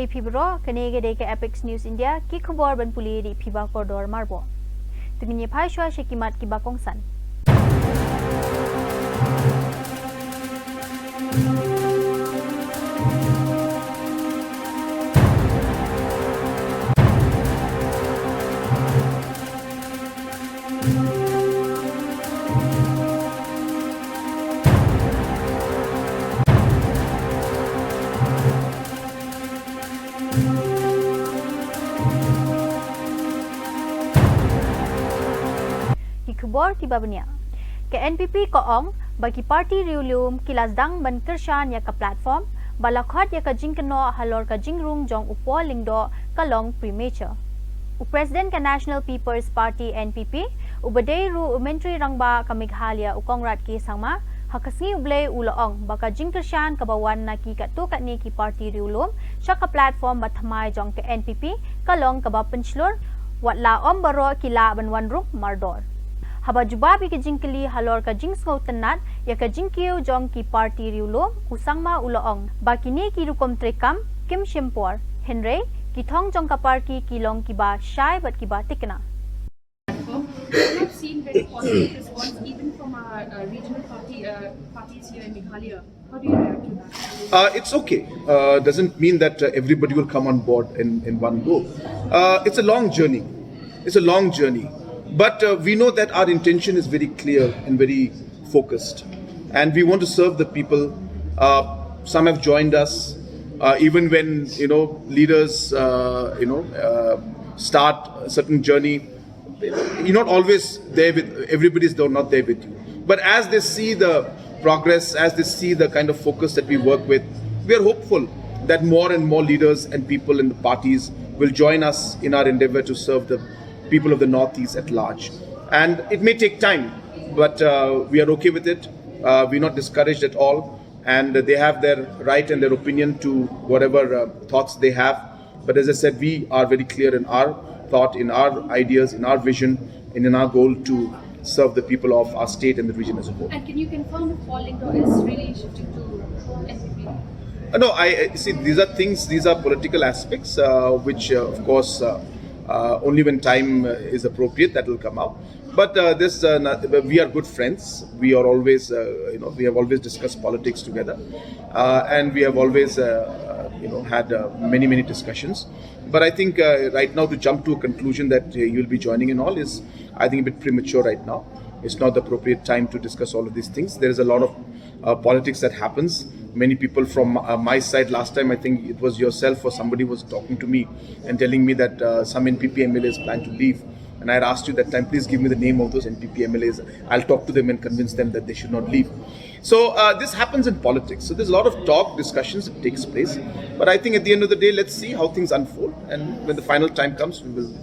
Day Pibro, Kanege de Apex News India, Kikobor Ben Puli di Piba Cordor Marbo. Tingin Pai Shua Shekimat Kibakong San. Kubor tiba benia. Ke NPP ko ong bagi parti riulum kilasdang ban kershan ya ka platform balakhot ya ka jingkeno halor ka jingrung jong upo lingdo kalong premature. U President ka National People's Party NPP ubadei ru umentri rangba ka Meghalaya u kongrat ki sangma hakasngi ublay uloong baka jingkershan kabawan na ki katukat ni ki parti riulum sya ka platform bathamay jong ke NPP kalong kaba penchlur watla om baro kila banwan ruk mardor. Haba jubabi ke jingkeli halor ka jingsngau tenat ya ka jingkiu jong ki parti riulo usangma uloong bakini ki rukom trekam kim shimpor henry ki thong jong ka parki kilong ki ba shai bat ki ba tikna. We have seen very positive response even from our regional parties here in Meghalaya. How do you react to that? It's okay. Doesn't mean that everybody will come on board in one go. It's a long journey. But we know that our intention is very clear and very focused, and we want to serve the people. Some have joined us, even when leaders start a certain journey. You're not always there with everybody's not there with you. But as they see the progress, as they see the kind of focus that we work with, we are hopeful that more and more leaders and people in the parties will join us in our endeavor to serve the people of the Northeast at large. And it may take time, but we are okay with it. We're not discouraged at all. And they have their right and their opinion to whatever thoughts they have. But as I said, we are very clear in our thought, in our ideas, in our vision, and in our goal to serve the people of our state and the region as a whole. And can you confirm if Paulindo is really shifting to NPP? No, I see. These are political aspects, which of course only when time is appropriate that will come out. But we are good friends. We are always, we have always discussed politics together, and we have always, had many discussions. But I think right now to jump to a conclusion that you'll be joining in all is, I think, a bit premature right now. It's not the appropriate time to discuss all of these things. There is a lot of politics that happens. Many people from my side, last time I think it was yourself or somebody was talking to me and telling me that some NPP MLAs plan to leave. And I had asked you that time, please give me the name of those NPP MLAs. I'll talk to them and convince them that they should not leave. So this happens in politics. So there's a lot of talk, discussions that takes place. But I think at the end of the day, let's see how things unfold. And when the final time comes, we'll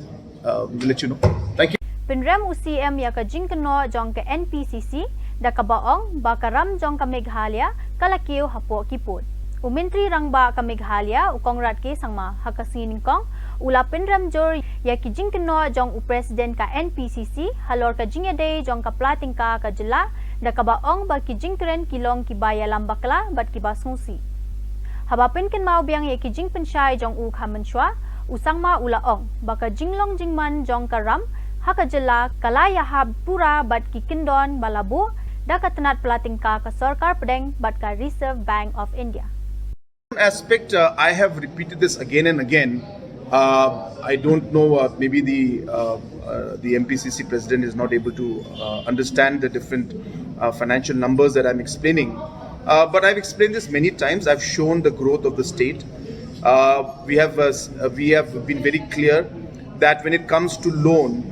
let you know. Thank you. Pinrem UCM ya ka jingkeno jong ka NPCC da ka baong bakaram jong ka Meghalaya kalakiw hapo kiput. Umintri rangba ka Meghalaya ukongrat ki sangma hakasining kong ula pinrem jor ya ki jingkeno jong u president ka NPCC halor ka jingede jong ka plating ka jela da ka baong ba ki jingkren kilong ki baya lambakla bat ki basungsi. Habapin ken mau biang ya ki jing pensyai jong u khamenswa usangma ulaong baka jinglong jingman jong ka ram hakajela kalaya hab pura bat ki kindon balabu da katanat plating ka sarkar pedeng bat ka Reserve Bank of India. Aspect, I have repeated this again and again. I don't know, maybe the MPCC president is not able to understand the different financial numbers that I'm explaining. But I've explained this many times. I've shown the growth of the state. We have been very clear that when it comes to loan,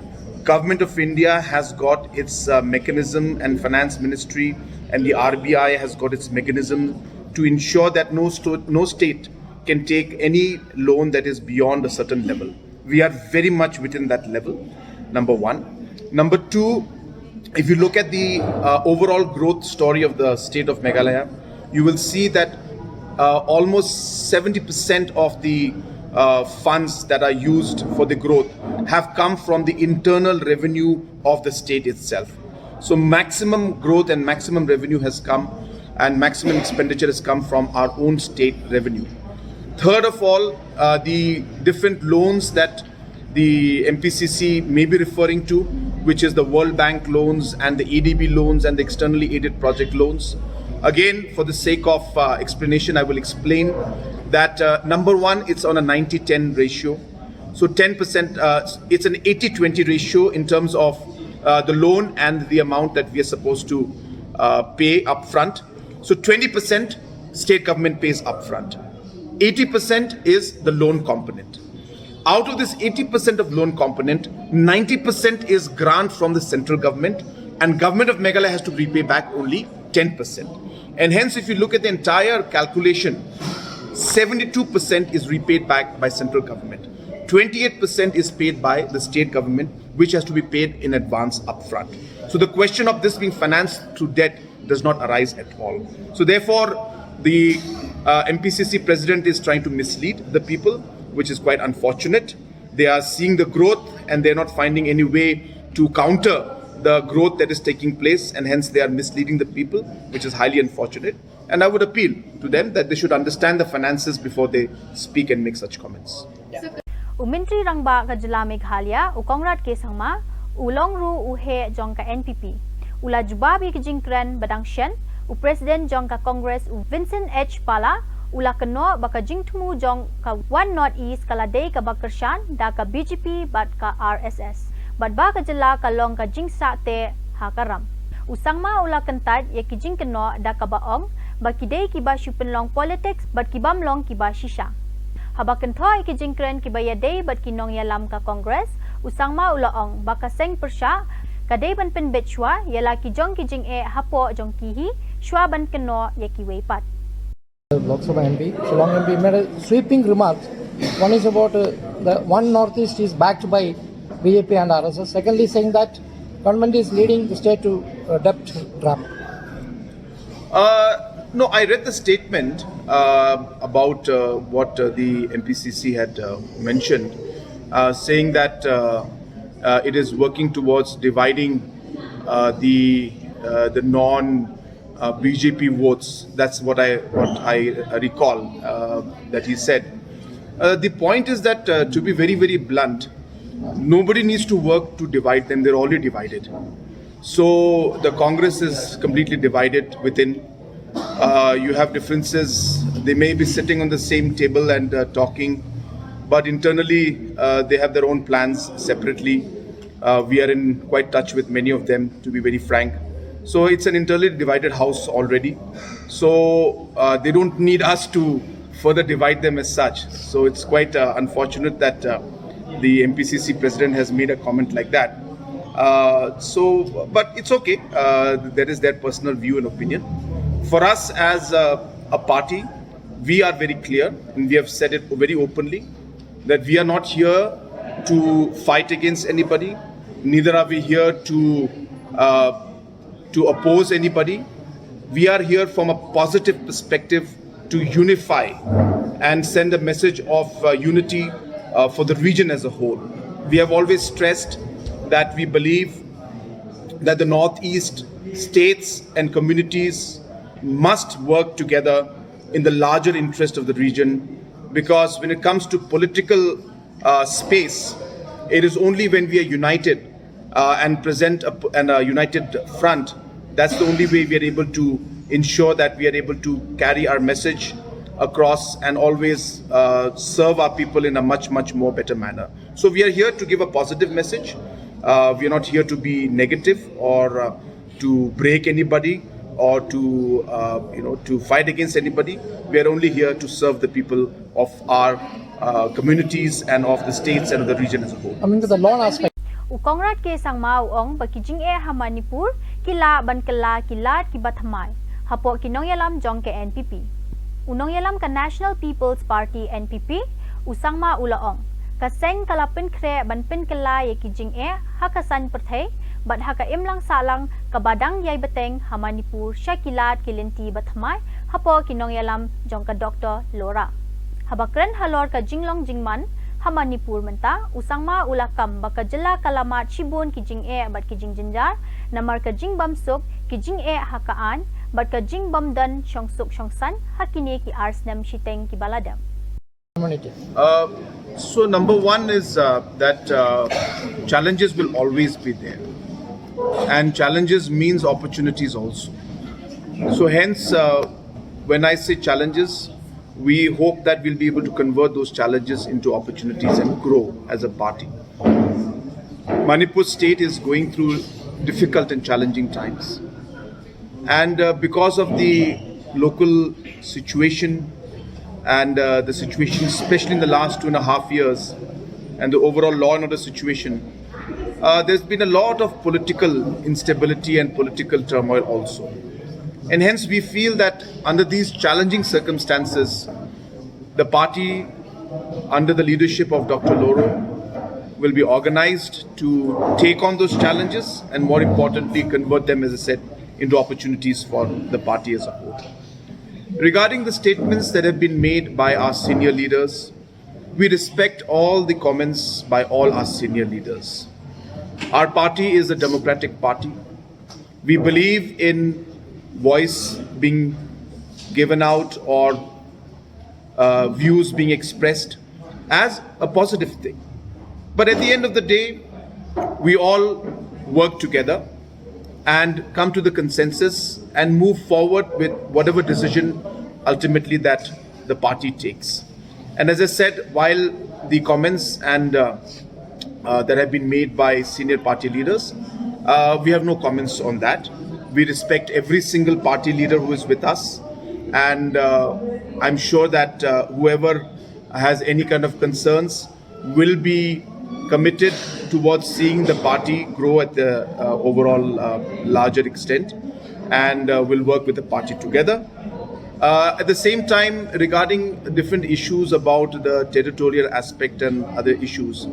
Government of India has got its mechanism, and Finance Ministry and the RBI has got its mechanism to ensure that no state can take any loan that is beyond a certain level. We are very much within that level, number one. Number two, if you look at the overall growth story of the state of Meghalaya, you will see that almost 70% of the funds that are used for the growth have come from the internal revenue of the state itself. So maximum growth and maximum revenue has come, and maximum expenditure has come from our own state revenue. Third of all, the different loans that the MPCC may be referring to, which is the World Bank loans and the EDB loans and the externally aided project loans. Again, for the sake of explanation, I will explain that number one, it's on a 90-10 ratio. So 10%, it's an 80-20 ratio in terms of the loan and the amount that we are supposed to pay upfront. So 20% state government pays upfront. 80% is the loan component. Out of this 80% of loan component, 90% is grant from the central government, and government of Meghalaya has to repay back only 10%. And hence, if you look at the entire calculation, 72% is repaid back by central government. 28% is paid by the state government, which has to be paid in advance upfront. So the question of this being financed through debt does not arise at all. So therefore, the MPCC president is trying to mislead the people, which is quite unfortunate. They are seeing the growth and they're not finding any way to counter the growth that is taking place, and hence they are misleading the people, which is highly unfortunate. And I would appeal to them that they should understand the finances before they speak and make such comments. Umintri rangba ka jila Meghalaya ukongrat ke sangma ulong ru uhe jong ka NPP ula jubabi ke jingkren badang shen u president jong ka Congress u Vincent H Pala ula keno baka jingtmu jong ka One North East kala day ka Bakershan da ka BJP bat ka RSS bat ba ka jila ka long ka jingsa te hakaram usangma ula kentat ye ki jing keno da ka baong baki day ki ba shupenlong politics bat ki bamlong ki ba shisha habakan thoy ki jingkren ki bayadei bat kinong yalam ka Congress usangma ulaong baka seng persya kadai ban pen betchwa yala ki jong ki jing e hapo jong ki hi shwa ban keno yaki weipat. Lok Sabha MP Shillong MP made a sweeping remarks. One is about the One Northeast is backed by BJP and RSS. Secondly, saying that government is leading the state to debt trap. No, I read the statement about what the MPCC had mentioned, saying that it is working towards dividing the non-BJP votes. That's what I recall that he said. The point is that, to be very, very blunt, nobody needs to work to divide them. They're already divided. So the Congress is completely divided within. You have differences. They may be sitting on the same table and talking, but internally they have their own plans separately. We are in quite touch with many of them, to be very frank. So it's an internally divided house already. So they don't need us to further divide them as such. So it's quite unfortunate that the MPCC president has made a comment like that. But it's okay. That is their personal view and opinion. For us as a party, we are very clear, and we have said it very openly, that we are not here to fight against anybody. Neither are we here to oppose anybody. We are here from a positive perspective to unify and send a message of unity for the region as a whole. We have always stressed that we believe that the Northeast states and communities must work together in the larger interest of the region, because when it comes to political space, it is only when we are united and present a united front, that's the only way we are able to ensure that we are able to carry our message across and always serve our people in a much, much more better manner. So we are here to give a positive message. We are not here to be negative or to break anybody or to fight against anybody. We are only here to serve the people of our communities and of the states and of the region as a whole. I mean, the loan aspect. Ukongrat ke sangma uong bakijing e hamanipur kila bankala kilat kibathamai hapo kinong yalam jong ke NPP. Unong yalam ka National People's Party NPP usangma ulaong kaseng kalapin kre banpin kala ye kijing e hakasan perthai bat haka imlang salang kabadang yai beteng hamanipur syakilat kilinti bathamai hapo kinong yalam jong ka Dr. Lora habakren halor ka jinglong jingman hamanipur menta usangma ulakam baka jela kalamat shibun kijing e bat kijing jinjar namar ka jing bamsuk kijing e hakaan bat ka jing bamdan shongsuk shongsan hakini ki arsnem shiteng ki baladam. community? So number one is that challenges will always be there, and challenges means opportunities also. So hence, when I say challenges, we hope that we'll be able to convert those challenges into opportunities and grow as a party. Manipur state is going through difficult and challenging times, and because of the local situation and the situation, especially in the last 2.5 years, and the overall law and order situation, there's been a lot of political instability and political turmoil also. And hence we feel that under these challenging circumstances, the party under the leadership of Dr. Loro will be organized to take on those challenges and, more importantly, convert them, as I said, into opportunities for the party as a whole. Regarding the statements that have been made by our senior leaders, we respect all the comments by all our senior leaders. Our party is a democratic party. We believe in voice being given out or views being expressed as a positive thing. But at the end of the day, we all work together and come to the consensus and move forward with whatever decision ultimately that the party takes. And as I said, while the comments and that have been made by senior party leaders, we have no comments on that. We respect every single party leader who is with us, and I'm sure that whoever has any kind of concerns will be committed towards seeing the party grow at the overall larger extent, and will work with the party together. At the same time, regarding different issues about the territorial aspect and other issues,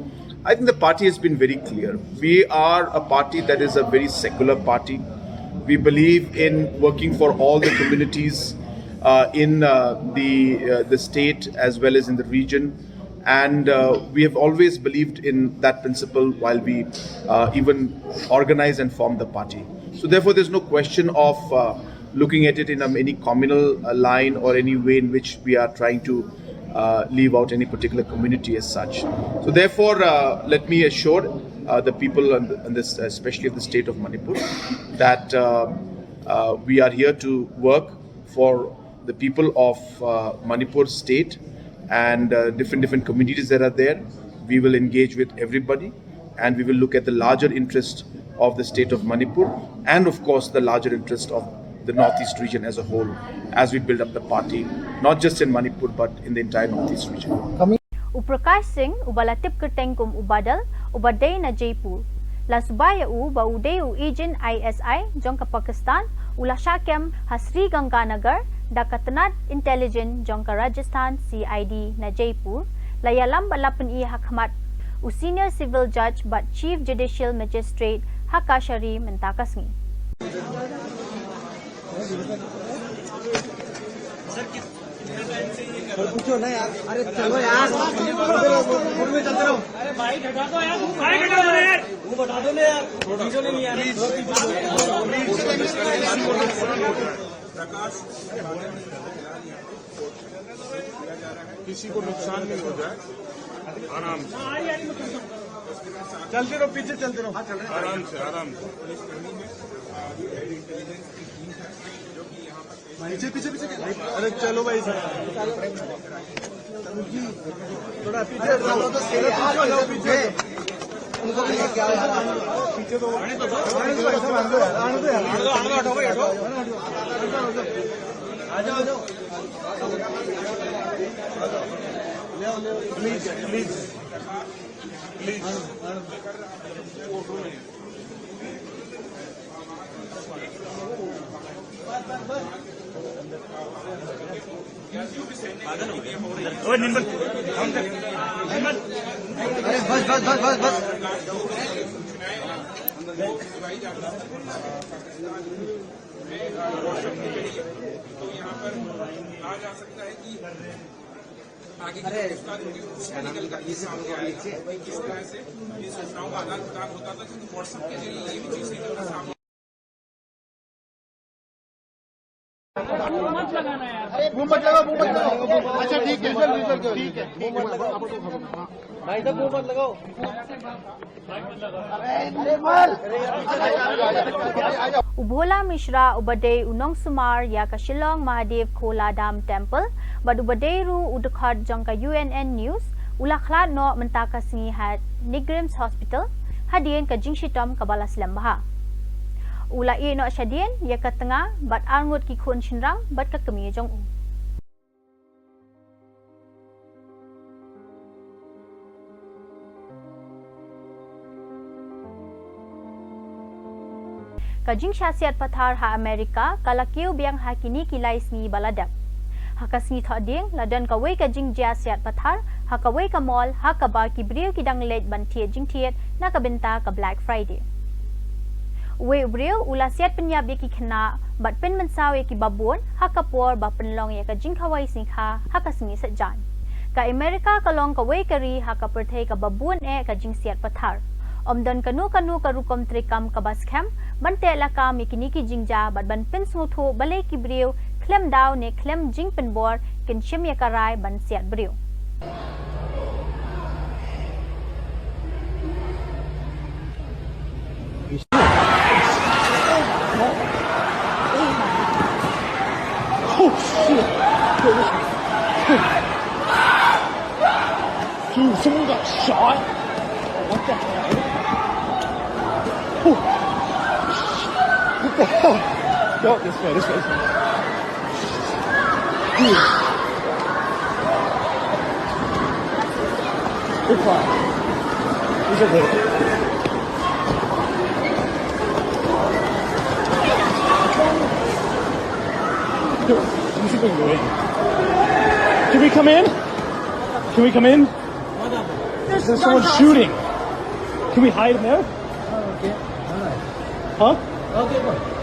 I think the party has been very clear. We are a party that is a very secular party. We believe in working for all the communities in the state as well as in the region. And we have always believed in that principle while we even organize and form the party. So therefore, there's no question of looking at it in any communal line or any way in which we are trying to leave out any particular community as such. So therefore, let me assure the people, and this, especially of the state of Manipur, that we are here to work for the people of Manipur state and different communities that are there. We will engage with everybody, and we will look at the larger interest of the state of Manipur and of course the larger interest of the Northeast region as a whole as we build up the party, not just in Manipur but in the entire Northeast region. Uprakash Singh ubalatip kertengkum ubadal ubaday na Jaipur. La subaya ba udeu ijin ISI jong ka Pakistan ula syakem hasri Ganganagar da katanat intelligent jong ka Rajasthan CID na Jaipur layalam balapan I hakmat u senior civil judge but chief judicial magistrate Hakashari mentakasngi. पूछो ना यार, अरे चलो यार, group में चलते रहो। अरे बाइक हटा दो यार, बाइक हटा दो यार, वो बता दो ना यार, वीडियो नहीं यार। किसी को नुकसान नहीं हो जाए, आराम से चलते रहो, पीछे चलते रहो, आराम से पीछे पीछे पीछे। अरे चलो भाई, थोड़ा पीछे पीछे उनको क्या पीछे तो आ जाओ प्लीज प्लीज प्लीज। अरे बस बस बस बस बस। अरे इस तरह से इन सूचनाओं का आदान प्रदान होता था, क्योंकि व्हाट्सएप के जरिए ये भी चीजें सामने मुंह मत लगाओ अच्छा ठीक है ठीक है भाई साहब मुंह मत लगाओ Ubola Mishra ubade unong sumar ya ka Shillong Mahadev Khola Dam Temple bad ubade ru udakhat jongka UNN News ula khlat no mentaka singi hat Nigrims Hospital hadien ka jingshitom ka balas lambaha ula e no shadien ya ka tengah bad angut ki khun chinrang bad ka kemi jong u Kajing syasiat pathar ha Amerika kalakiu biang hakini kilai sngi baladap. Hakasni thoding ladan kawai kajing syasiat pathar hakawai ka mall hakaba kibriu kidang late bantiet jing tiet na kabenta ka Black Friday. Uwe ubriu ula siat penyab ki khna bat pen mensaw ki babon hakapor ba penlong ya kajing kawai singkha hakasni sajan. Ka Amerika kalong kawai kari hakaperthai ka babon kajing siat pathar. Omdan kanu ka rukom trikam ka baskham bante laka mikini ki jingja bat ban pen smutho balai ki briu klem daw ne klem jing pen bor kin shim ya karai ban siat briu Go this way. Good fire. These are good. You should go in. Can we come in? Can we come in? There's someone shooting. Can we hide in there? Okay. Huh? Okay, go.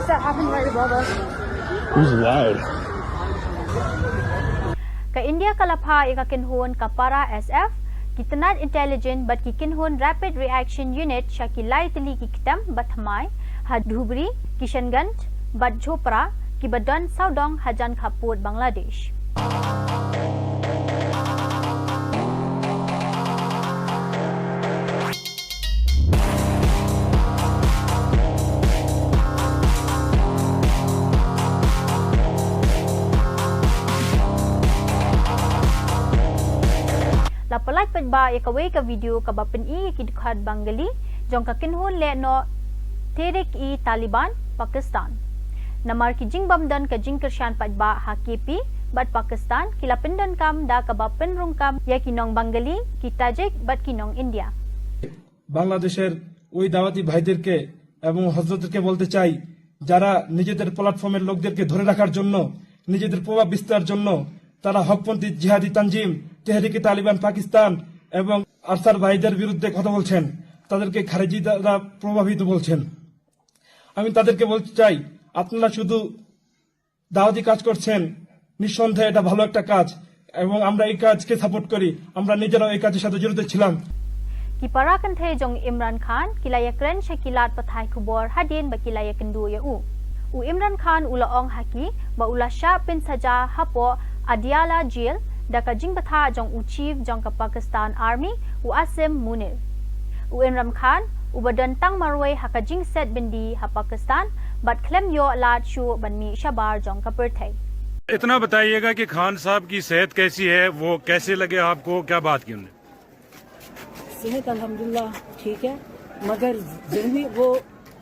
That happened right above us. Who's loud? Ka India kalapha eka kinhon ka para SF kitnat intelligent but ki kinhon rapid reaction unit shakilai tili ki kitam bathmai hadhubri Kishanganj bat Chopra ki badan Saudong Hajan Khapur Bangladesh. Lapalat padba yakawai ka video ka bapen I ki dukhat Bangali jong ka kinhon le no Tehrik I Taliban Pakistan. Namar ki jing bamdan ka jing kershan padba HKP bat Pakistan kila pendan kam da ka bapen rungkam ya kinong Bangali ki Tajik bat kinong India. বাংলাদেশের ওই দাওয়াতি ভাইদেরকে এবং হযরতদেরকে বলতে চাই যারা নিজেদের প্ল্যাটফর্মের লোকদেরকে ধরে রাখার জন্য নিজেদের প্রভাব বিস্তারের জন্য তারা হকপন্থী জিহাদি তানজিম তেহরিকে তালিবান পাকিস্তান এবং আরসার ভাইদের বিরুদ্ধে কথা বলছেন তাদেরকে খারেজি দ্বারা প্রভাবিত বলছেন আমি তাদেরকে বলতে চাই আপনারা শুধু দাওয়াতি কাজ করছেন নিঃসন্দেহে এটা ভালো একটা কাজ এবং আমরা এই কাজকে সাপোর্ট করি আমরা নিজেরাও এই কাজের সাথে জড়িত ছিলাম Ki para kan the jong Imran Khan kilaya kren shakilat pathai kubor hadin ba kilaya kendu ya u Imran Khan ula ong haki ba ula sha pin saja hapo Adiala jail da ka jing patha jong u chief jong ka Pakistan Army u Asim Munir u Imran Khan u badan tang marway haka jing set bindi ha Pakistan but claim yo lat shu banmi shabar jong ka perthai इतना बताइएगा कि खान साहब की सेहत कैसी है वो कैसे लगे आपको क्या बात की उन्होंने सेहत अल्हम्दुलिल्लाह ठीक है मगर ज़हनी वो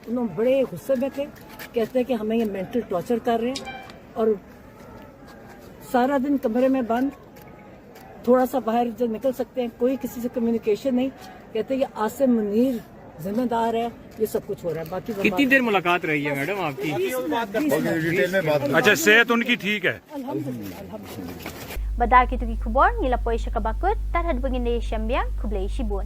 उन्होंने बड़े गुस्से में थे कहते हैं कि हमें ये मेंटल टॉर्चर कर रहे हैं और सारा दिन कमरे में बंद थोड़ा सा बाहर जब निकल सकते हैं कोई किसी से कम्युनिकेशन नहीं कहते हैं कि आसिम मुनीर जिम्मेदार है, ये सब कुछ हो रहा है। बाकी कितनी देर मुलाकात रही है मैडम आपकी? अच्छा, सेहत उनकी ठीक है? Badaki tugi kubor ngila poy siya kabakot tarhad bangin na siyambiyang kublay sibon.